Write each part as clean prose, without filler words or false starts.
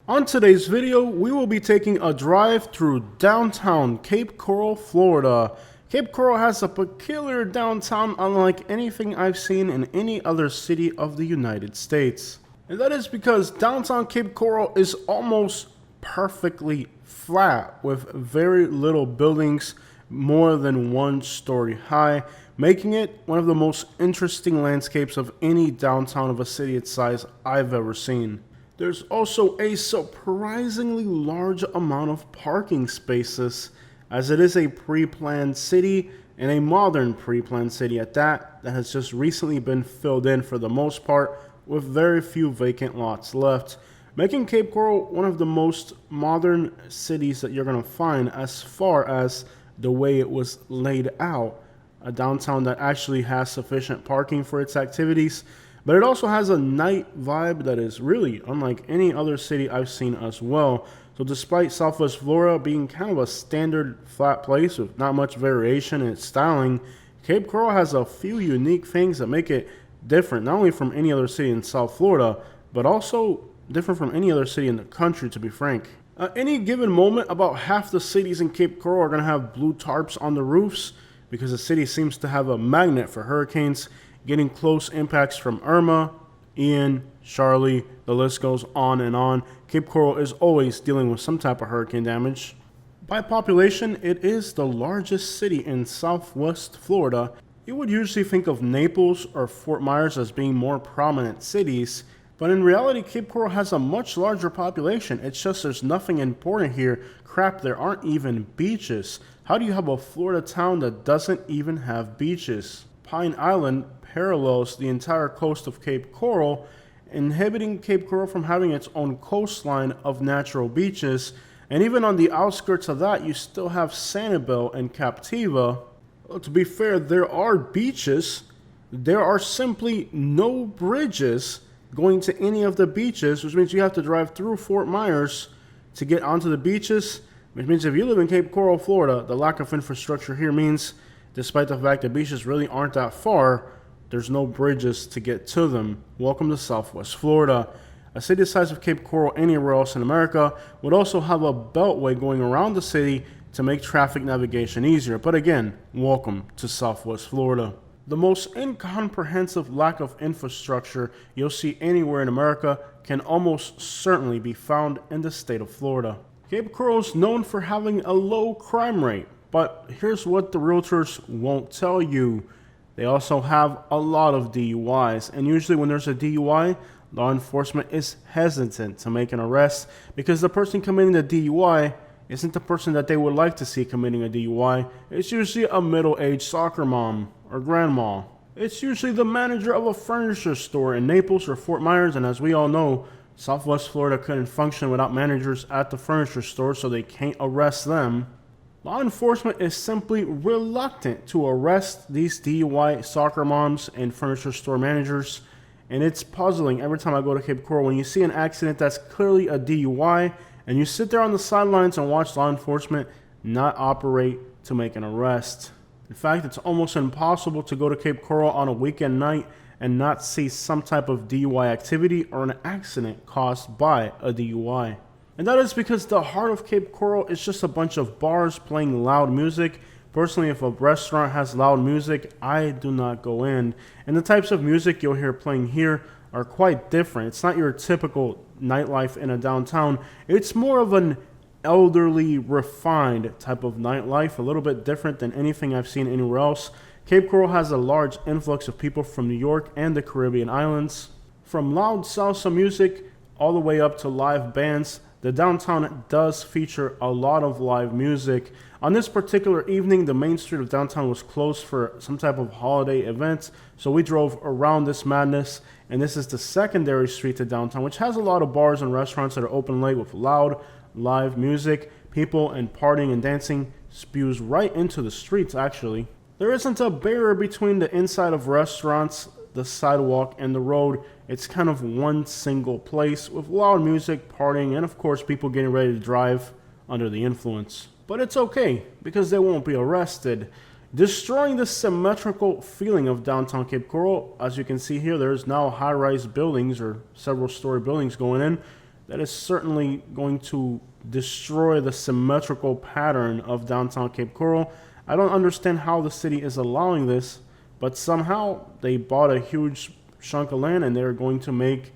On today's video, we will be taking a drive through downtown Cape Coral, Florida. Cape Coral has a peculiar downtown unlike anything I've seen in any other city of the United States. And that is because downtown Cape Coral is almost perfectly flat with very little buildings more than 1 story high, making it one of the most interesting landscapes of any downtown of a city its size I've ever seen. There's also a surprisingly large amount of parking spaces, as it is a pre-planned city, and a modern pre-planned city at that has just recently been filled in for the most part, with very few vacant lots left, making Cape Coral one of the most modern cities that you're going to find as far as the way it was laid out. A downtown that actually has sufficient parking for its activities, but it also has a night vibe that is really unlike any other city I've seen as well. So despite Southwest Florida being kind of a standard flat place with not much variation in its styling, Cape Coral has a few unique things that make it different, not only from any other city in South Florida, but also different from any other city in the country, to be frank. At any given moment, about half the cities in Cape Coral are going to have blue tarps on the roofs because the city seems to have a magnet for hurricanes, getting close impacts from Irma, Ian, Charlie, the list goes on and on. Cape Coral is always dealing with some type of hurricane damage. By population, it is the largest city in Southwest Florida. You would usually think of Naples or Fort Myers as being more prominent cities, but in reality, Cape Coral has a much larger population. It's just there's nothing important here. Crap, there aren't even beaches. How do you have a Florida town that doesn't even have beaches? Pine Island parallels the entire coast of Cape Coral, inhibiting Cape Coral from having its own coastline of natural beaches. And even on the outskirts of that, you still have Sanibel and Captiva. Well, to be fair, there are beaches. There are simply no bridges going to any of the beaches, which means you have to drive through Fort Myers to get onto the beaches, which means if you live in Cape Coral, Florida, the lack of infrastructure here means, despite the fact that beaches really aren't that far, there's no bridges to get to them. Welcome to Southwest Florida. A city the size of Cape Coral anywhere else in America would also have a beltway going around the city to make traffic navigation easier. But again, welcome to Southwest Florida. The most incomprehensive lack of infrastructure you'll see anywhere in America can almost certainly be found in the state of Florida. Cape Coral is known for having a low crime rate, but here's what the realtors won't tell you. They also have a lot of DUIs, and usually when there's a DUI, law enforcement is hesitant to make an arrest because the person committing the DUI isn't the person that they would like to see committing a DUI. It's usually a middle-aged soccer mom or grandma. It's usually the manager of a furniture store in Naples or Fort Myers, and as we all know, Southwest Florida couldn't function without managers at the furniture store, so they can't arrest them. Law enforcement is simply reluctant to arrest these DUI soccer moms and furniture store managers, and it's puzzling every time I go to Cape Coral when you see an accident that's clearly a DUI and you sit there on the sidelines and watch law enforcement not operate to make an arrest. In fact, it's almost impossible to go to Cape Coral on a weekend night and not see some type of DUI activity or an accident caused by a DUI. And that is because the heart of Cape Coral is just a bunch of bars playing loud music. Personally, if a restaurant has loud music, I do not go in. And the types of music you'll hear playing here are quite different. It's not your typical nightlife in a downtown. It's more of an elderly, refined type of nightlife, a little bit different than anything I've seen anywhere else. Cape Coral has a large influx of people from New York and the Caribbean islands. From loud salsa music all the way up to live bands, the downtown does feature a lot of live music. On this particular evening, the main street of downtown was closed for some type of holiday event, so we drove around this madness, and this is the secondary street to downtown, which has a lot of bars and restaurants that are open late with loud, live music. People and partying and dancing spews right into the streets, actually. There isn't a barrier between the inside of restaurants, the sidewalk, and the road. It's kind of one single place with loud music, partying, and of course people getting ready to drive under the influence. But it's okay, because they won't be arrested. Destroying the symmetrical feeling of downtown Cape Coral, as you can see here, there's now high-rise buildings or several-story buildings going in. that is certainly going to destroy the symmetrical pattern of downtown Cape Coral. I don't understand how the city is allowing this, but somehow they bought a huge chunk of land and they're going to make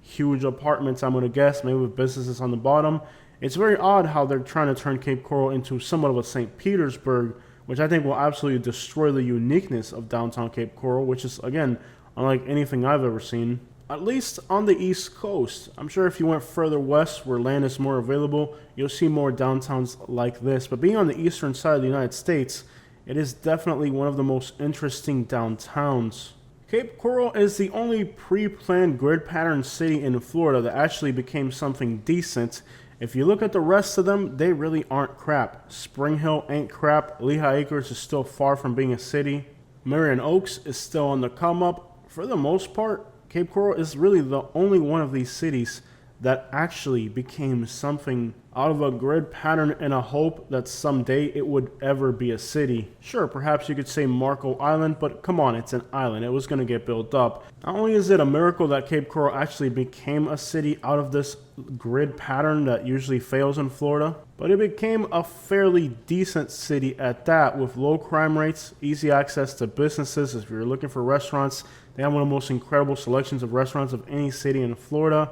huge apartments, I'm going to guess, maybe with businesses on the bottom. It's very odd how they're trying to turn Cape Coral into somewhat of a St. Petersburg, which I think will absolutely destroy the uniqueness of downtown Cape Coral, which is, again, unlike anything I've ever seen. At least on the East Coast. I'm sure if you went further west where land is more available, you'll see more downtowns like this. But being on the eastern side of the United States, it is definitely one of the most interesting downtowns. Cape Coral is the only pre-planned grid pattern city in Florida that actually became something decent. If you look at the rest of them, they really aren't crap. Spring Hill ain't crap. Lehigh Acres is still far from being a city. Marion Oaks is still on the come up. For the most part, Cape Coral is really the only one of these cities that actually became something out of a grid pattern and a hope that someday it would ever be a city. Sure, perhaps you could say Marco Island, but come on, it's an island. It was going to get built up. Not only is it a miracle that Cape Coral actually became a city out of this grid pattern that usually fails in Florida, but it became a fairly decent city at that, with low crime rates, easy access to businesses. If you're looking for restaurants, they have one of the most incredible selections of restaurants of any city in Florida.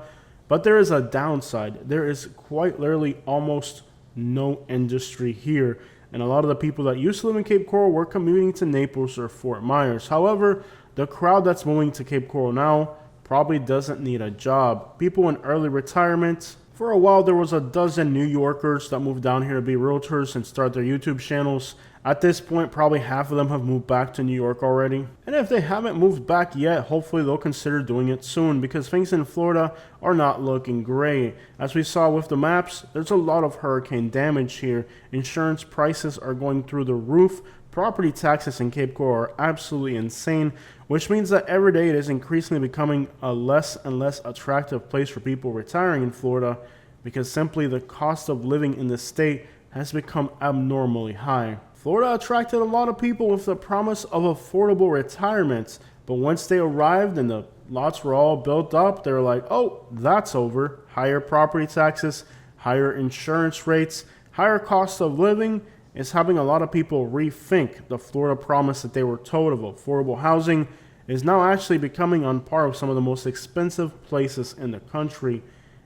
But there is a downside. There is quite literally almost no industry here. And a lot of the people that used to live in Cape Coral were commuting to Naples or Fort Myers. However, the crowd that's moving to Cape Coral now probably doesn't need a job. People in early retirement. For a while, there was a dozen New Yorkers that moved down here to be realtors and start their YouTube channels. At this point, probably half of them have moved back to New York already. And if they haven't moved back yet, hopefully they'll consider doing it soon, because things in Florida are not looking great. As we saw with the maps, there's a lot of hurricane damage here. Insurance prices are going through the roof. Property taxes in Cape Coral are absolutely insane, which means that every day it is increasingly becoming a less and less attractive place for people retiring in Florida, because simply the cost of living in the state has become abnormally high. Florida attracted a lot of people with the promise of affordable retirements, but once they arrived and the lots were all built up, they were like, oh, that's over. Higher property taxes, higher insurance rates, higher cost of living is having a lot of people rethink the Florida promise that they were told of affordable housing is now actually becoming on par with some of the most expensive places in the country.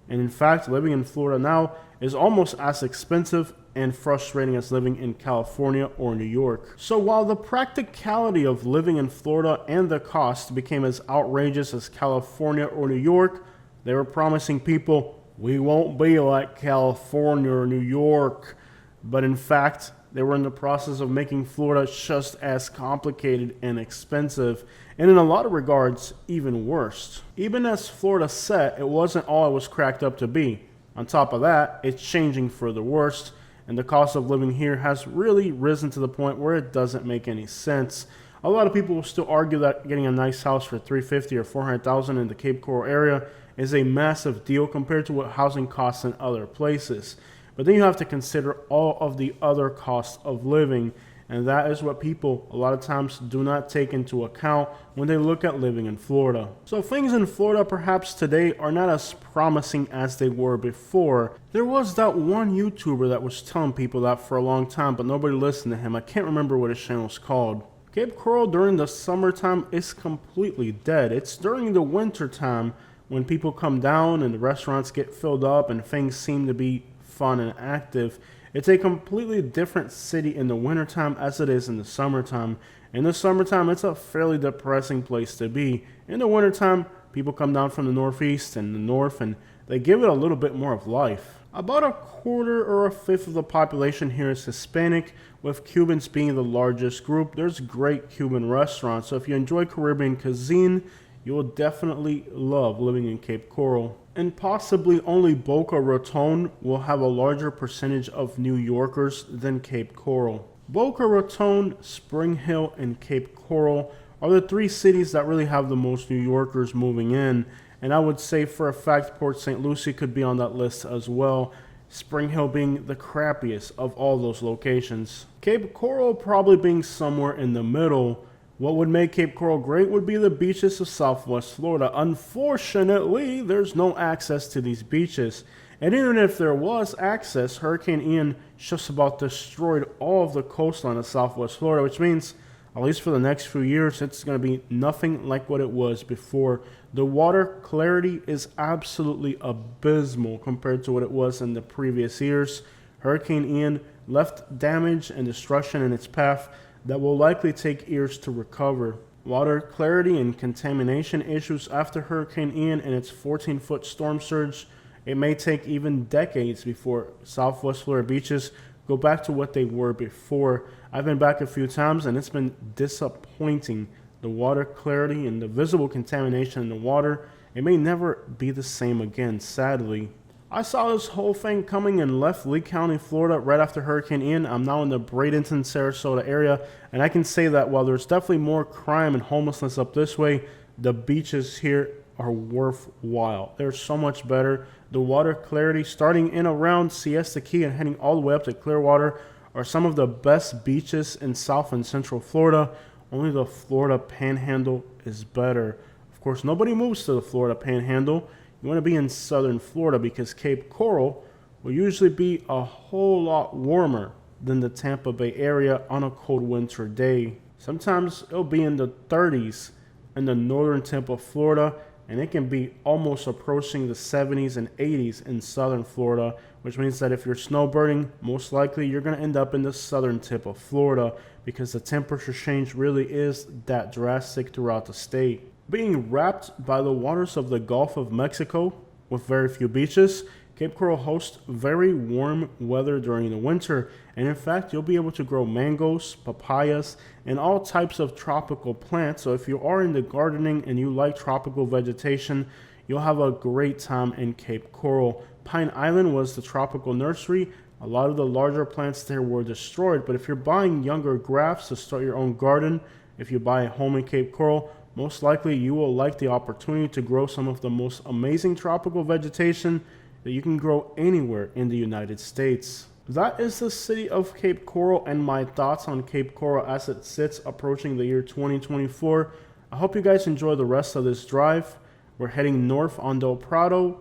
And in fact, living in Florida now is almost as expensive and frustrating as living in California or New York. So while the practicality of living in Florida and the cost became as outrageous as California or New York, they were promising people, we won't be like California or New York. But in fact, they were in the process of making Florida just as complicated and expensive, and in a lot of regards, even worse. Even as Florida said, it wasn't all it was cracked up to be. On top of that, it's changing for the worst, and the cost of living here has really risen to the point where it doesn't make any sense. A lot of people will still argue that getting a nice house for $350,000 or $400,000 in the Cape Coral area is a massive deal compared to what housing costs in other places. But then you have to consider all of the other costs of living, and that is what people a lot of times do not take into account when they look at living in Florida. So things in Florida perhaps today are not as promising as they were before. There was that one YouTuber that was telling people that for a long time, but nobody listened to him. I can't remember what his channel is called. Cape Coral during the summertime is completely dead. It's during the winter time when people come down and the restaurants get filled up and things seem to be fun and active. It's a completely different city in the wintertime as it is in the summertime. In the summertime, it's a fairly depressing place to be. In the wintertime, people come down from the northeast and the north and they give it a little bit more of life. About a quarter or a fifth of the population here is Hispanic, with Cubans being the largest group. There's great Cuban restaurants, so if you enjoy Caribbean cuisine, you will definitely love living in Cape Coral. And possibly only Boca Raton will have a larger percentage of New Yorkers than Cape Coral. Boca Raton, Spring Hill, and Cape Coral are the three cities that really have the most New Yorkers moving in. And I would say for a fact Port St. Lucie could be on that list as well. Spring Hill being the crappiest of all those locations. Cape Coral probably being somewhere in the middle, What would make Cape Coral great would be the beaches of Southwest Florida. Unfortunately, there's no access to these beaches. And even if there was access, Hurricane Ian just about destroyed all of the coastline of Southwest Florida, which means, at least for the next few years, it's going to be nothing like what it was before. The water clarity is absolutely abysmal compared to what it was in the previous years. Hurricane Ian left damage and destruction in its path that will likely take years to recover. Water clarity and contamination issues after Hurricane Ian and its 14-foot storm surge, it may take even decades before Southwest Florida beaches go back to what they were before. I've been back a few times and it's been disappointing. The water clarity and the visible contamination in the water, it may never be the same again, sadly. I saw this whole thing coming and left Lee County, Florida right after Hurricane Ian. I'm now in the Bradenton, Sarasota area, and I can say that while there's definitely more crime and homelessness up this way, the beaches here are worthwhile. They're so much better. The water clarity starting in around Siesta Key and heading all the way up to Clearwater are some of the best beaches in South and Central Florida. Only the Florida Panhandle is better. Of course, nobody moves to the Florida Panhandle. You want to be in southern Florida because Cape Coral will usually be a whole lot warmer than the Tampa Bay area on a cold winter day. Sometimes it'll be in the 30s in the northern tip of Florida, and it can be almost approaching the 70s and 80s in southern Florida, which means that if you're snowbirding, most likely you're going to end up in the southern tip of Florida because the temperature change really is that drastic throughout the state. Being wrapped by the waters of the Gulf of Mexico with very few beaches, Cape Coral hosts very warm weather during the winter, and in fact you'll be able to grow mangoes, papayas, and all types of tropical plants. So if you are into gardening and you like tropical vegetation, you'll have a great time in Cape Coral. Pine Island was the tropical nursery. A lot of the larger plants there were destroyed, but if you're buying younger grafts to start your own garden, if you buy a home in Cape Coral, most likely you will like the opportunity to grow some of the most amazing tropical vegetation that you can grow anywhere in the United States. That is the city of Cape Coral and my thoughts on Cape Coral as it sits approaching the year 2024. I hope you guys enjoy the rest of this drive. We're heading north on Del Prado,